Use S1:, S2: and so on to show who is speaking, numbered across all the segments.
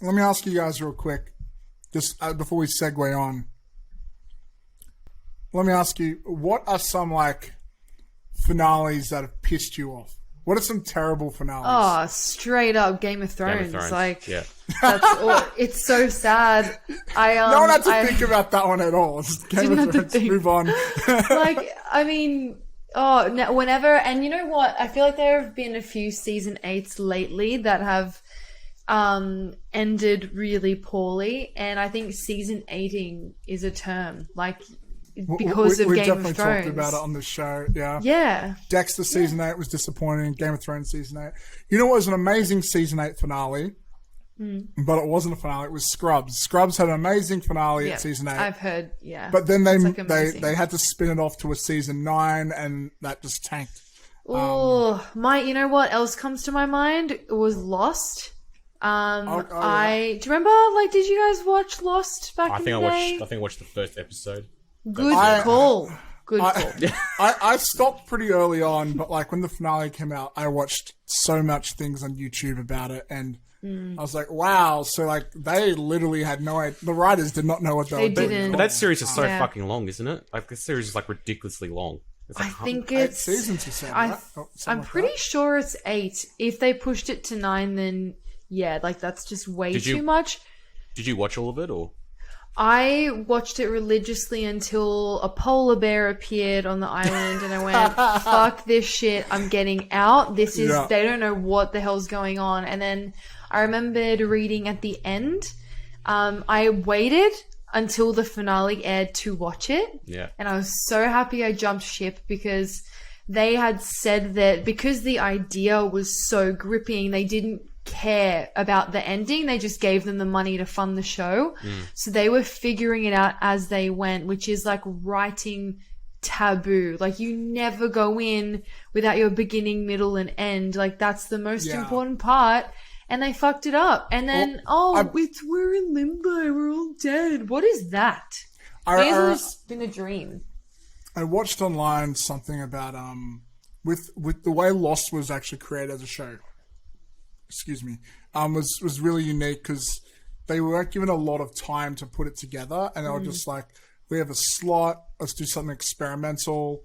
S1: let me ask you guys real quick, just before we segue on. Let me ask you, what are some like finales that have pissed you off? What are some terrible finales?
S2: Oh, straight up Game of Thrones. Like,
S3: yeah.
S2: That's all, it's so sad.
S1: No one had to think about that one at all. Just Game of Thrones, move on.
S2: Like, I mean, whenever, and you know what? I feel like there have been a few season 8s lately that have ended really poorly, and I think season 8ing is a term. Like, because of Game of Thrones. We've definitely talked
S1: about it on the show, yeah.
S2: Yeah.
S1: Dexter season 8 was disappointing. Game of Thrones season 8. You know what was an amazing season 8 finale? But it wasn't a finale. It was Scrubs. Scrubs had an amazing finale at season 8.
S2: I've heard, yeah.
S1: But then they had to spin it off to a season 9, and that just tanked.
S2: You know what else comes to my mind? It was Lost. Do you remember? Like, did you guys watch Lost back in the day?
S3: I think I watched the first episode.
S2: Good call.
S1: I stopped pretty early on, but like when the finale came out, I watched so much things on YouTube about it, and I was like, wow. So like they literally had no idea. The writers did not know what they were doing.
S3: But that series is so fucking long, isn't it? Like the series is like ridiculously long. It's like
S2: I think it's
S1: 8 seasons. You said, right?
S2: I'm pretty sure it's 8. If they pushed it to 9, then yeah, like that's just way too much.
S3: Did you watch all of it or?
S2: I watched it religiously until a polar bear appeared on the island, and I went, fuck this shit, I'm getting out. They don't know what the hell's going on. And then I remembered reading at the end, I waited until the finale aired to watch it.
S3: Yeah.
S2: And I was so happy I jumped ship, because they had said that because the idea was so gripping, they didn't care about the ending. They just gave them the money to fund the show. So they were figuring it out as they went, which is like writing taboo. Like you never go in without your beginning, middle, and end. Like that's the most important part. And they fucked it up. And then, we're in limbo. We're all dead. What is that? It's been a dream.
S1: I watched online something about with the way Lost was actually created as a show. Excuse me, was really unique because they weren't given a lot of time to put it together, and they were just like, we have a slot, let's do something experimental,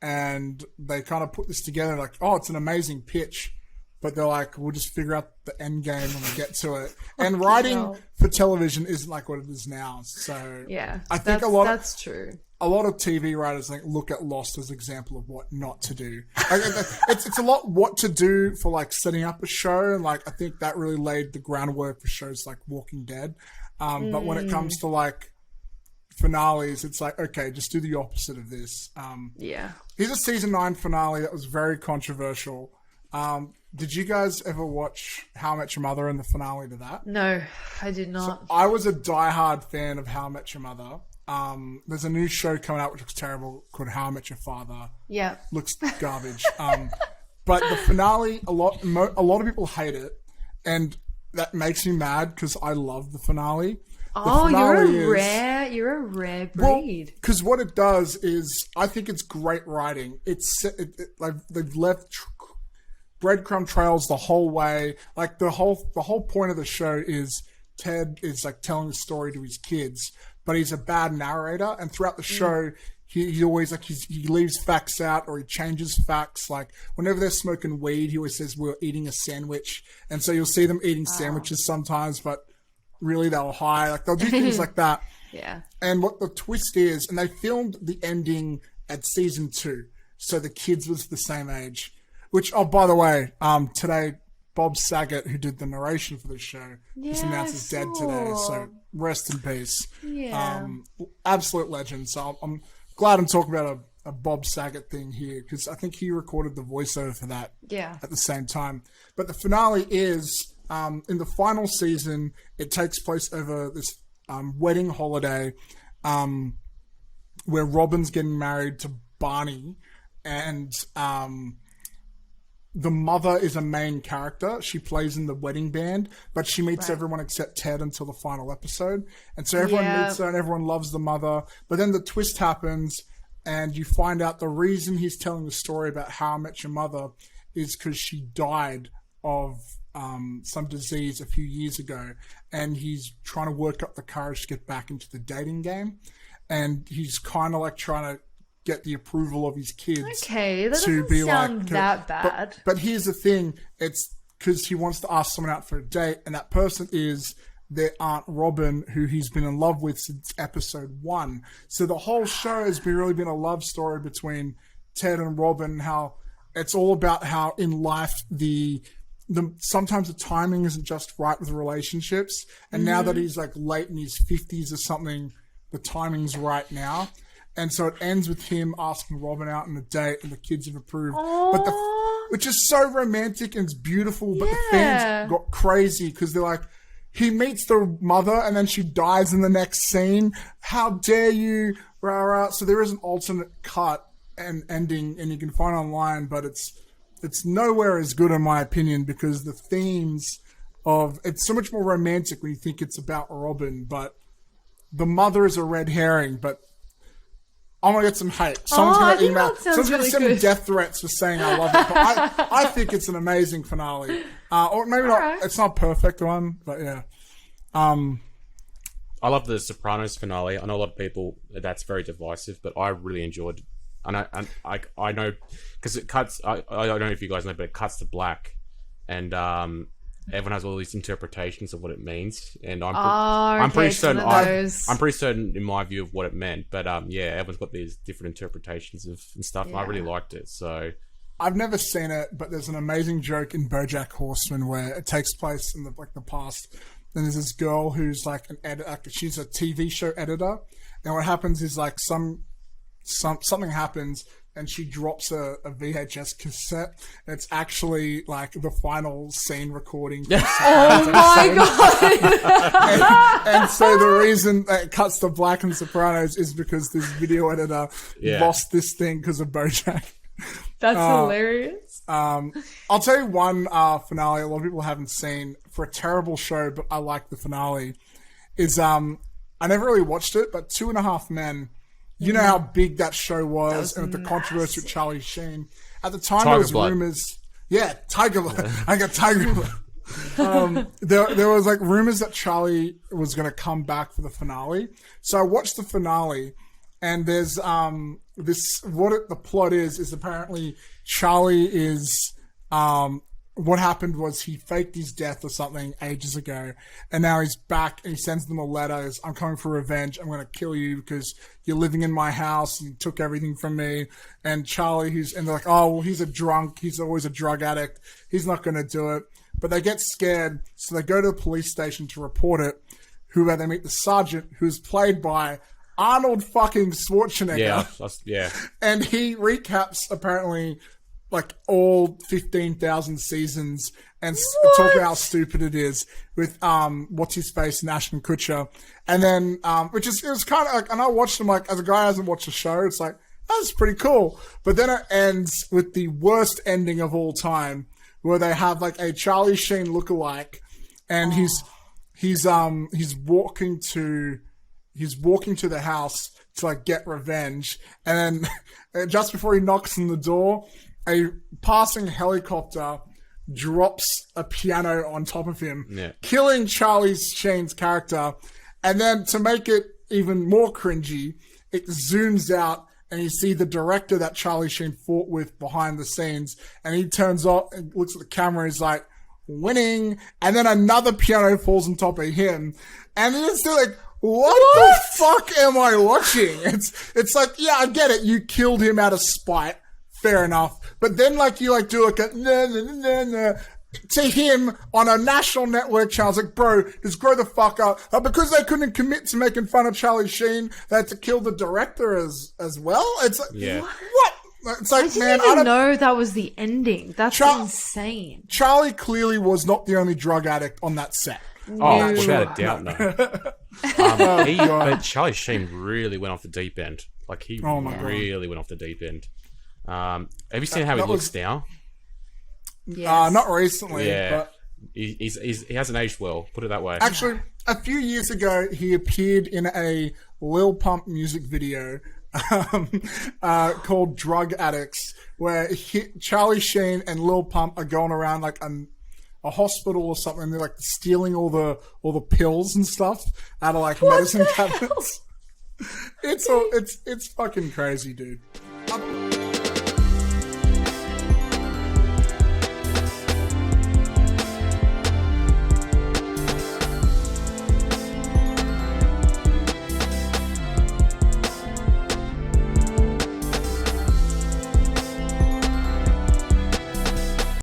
S1: and they kind of put this together like, oh, it's an amazing pitch, but they're like, we'll just figure out the end game when we get to it. And writing for television isn't like what it is now, so
S2: yeah,
S1: I think
S2: that's true.
S1: A lot of TV writers look at Lost as an example of what not to do. Like, it's a lot what to do for like setting up a show, and like I think that really laid the groundwork for shows like Walking Dead. But when it comes to like finales, it's like, okay, just do the opposite of this. Here's a season 9 finale that was very controversial. Did you guys ever watch How I Met Your Mother and the finale to that?
S2: No, I did not.
S1: So I was a diehard fan of How I Met Your Mother. There's a new show coming out which looks terrible called How I Met Your Father.
S2: Yeah.
S1: Looks garbage. But the finale, a lot of people hate it, and that makes me mad because I love the finale.
S2: You're a rare breed.
S1: Because what it does is, I think it's great writing. Like they've left breadcrumb trails the whole way. Like the whole point of the show is Ted is like telling a story to his kids, but he's a bad narrator, and throughout the show, he always like he leaves facts out, or he changes facts. Like whenever they're smoking weed, he always says we're eating a sandwich, and so you'll see them eating sandwiches sometimes, but really they were high. Like they'll do things like that.
S2: Yeah. And
S1: what the twist is, and they filmed the ending at season 2, so the kids was the same age. Which, oh, by the way, today, Bob Saget, who did the narration for this show, just announced he's dead today. So rest in peace.
S2: Yeah.
S1: Absolute legend. So I'm glad I'm talking about a Bob Saget thing here, because I think he recorded the voiceover for that at the same time. But the finale is, in the final season, it takes place over this wedding holiday where Robin's getting married to Barney, and the mother is a main character. She plays in the wedding band, but she meets everyone except Ted until the final episode. And so everyone meets her and everyone loves the mother. But then the twist happens, and you find out the reason he's telling the story about How I Met Your Mother is because she died of some disease a few years ago, and he's trying to work up the courage to get back into the dating game, and he's kind of like trying to get the approval of his kids.
S2: Okay, that doesn't sound that bad.
S1: But here's the thing: it's because he wants to ask someone out for a date, and that person is their Aunt Robin, who he's been in love with since episode 1. So the whole show has really been a love story between Ted and Robin. How it's all about how in life the sometimes the timing isn't just right with relationships, and now that he's like late in his 50s or something, the timing's right now. And so it ends with him asking Robin out on a date, and the kids have approved. Which is so romantic and it's beautiful, but the fans got crazy because they're like, he meets the mother and then she dies in the next scene. How dare you? Rah, rah. So there is an alternate cut and ending, and you can find it online, but it's nowhere as good in my opinion, because the themes of it's so much more romantic when you think it's about Robin, but the mother is a red herring. But I'm gonna get some hate. Someone's gonna email. Someone's gonna send me death threats for saying I love it. But I think it's an amazing finale. Or maybe not. Right. It's not a perfect one, but yeah.
S3: I love the Sopranos finale. I know a lot of people that's very divisive, but I really enjoyed. And I know because it cuts. I don't know if you guys know, but it cuts to black, and everyone has all these interpretations of what it means, and I'm pretty certain. I'm pretty certain in my view of what it meant, but yeah, everyone's got these different interpretations of and stuff. Yeah. And I really liked it. So
S1: I've never seen it, but there's an amazing joke in Bojack Horseman where it takes place in the past. And there's this girl who's like an editor. She's a TV show editor, and what happens is like something happens, and she drops a VHS cassette. And it's actually like the final scene recording.
S2: Oh my god!
S1: and so the reason that it cuts to black in Sopranos is because this video editor lost this thing because of Bojack.
S2: That's hilarious.
S1: I'll tell you one finale a lot of people haven't seen for a terrible show, but I like the finale. Is I never really watched it, but 2.5 Men. You know how big that show was and the controversy with Charlie Sheen. At the time, there was rumors. Yeah, Tiger Blood. I got Tiger Blood. There was like rumors that Charlie was going to come back for the finale. So I watched the finale, and there's the plot is apparently Charlie is what happened was he faked his death or something ages ago, and now he's back and he sends them a letter. He's, I'm coming for revenge. I'm going to kill you because you're living in my house and you took everything from me. And Charlie, and they're like, oh, well, he's a drunk. He's always a drug addict. He's not going to do it. But they get scared, so they go to the police station to report it. Where they meet the sergeant, who's played by Arnold fucking Schwarzenegger.
S3: Yeah.
S1: And he recaps apparently like all 15,000 seasons and talk about how stupid it is with what's his face, Ashton Kutcher. And then it was kind of like, and I watched him like as a guy who hasn't watched the show, it's like that's pretty cool. But then it ends with the worst ending of all time, where they have like a Charlie Sheen lookalike, and he's walking to the house to like get revenge, and then just before he knocks on the door, a passing helicopter drops a piano on top of him, killing Charlie Sheen's character. And then to make it even more cringy, it zooms out and you see the director that Charlie Sheen fought with behind the scenes, and he turns off and looks at the camera and he's like, winning. And then another piano falls on top of him, and then it's like, what the fuck am I watching? It's like, yeah, I get it. You killed him out of spite. Fair enough. But then like you like do like a to him on a national network channel. It's like, bro, just grow the fuck up. Because they couldn't commit to making fun of Charlie Sheen, they had to kill the director as well. It's like, what? It's like,
S2: I didn't know that was the ending. That's insane.
S1: Charlie clearly was not the only drug addict on that set.
S3: Oh, without a doubt, no. But Charlie Sheen really went off the deep end. Like, he really went off the deep end. Have you seen how he looks now?
S2: Yes.
S1: Not recently.
S3: Yeah.
S1: But
S3: he hasn't aged well, put it that way.
S1: Actually, a few years ago, he appeared in a Lil Pump music video called Drug Addicts, where Charlie Sheen and Lil Pump are going around like a hospital or something. They're like stealing all the pills and stuff out of like medicine cabinets. It's fucking crazy, dude.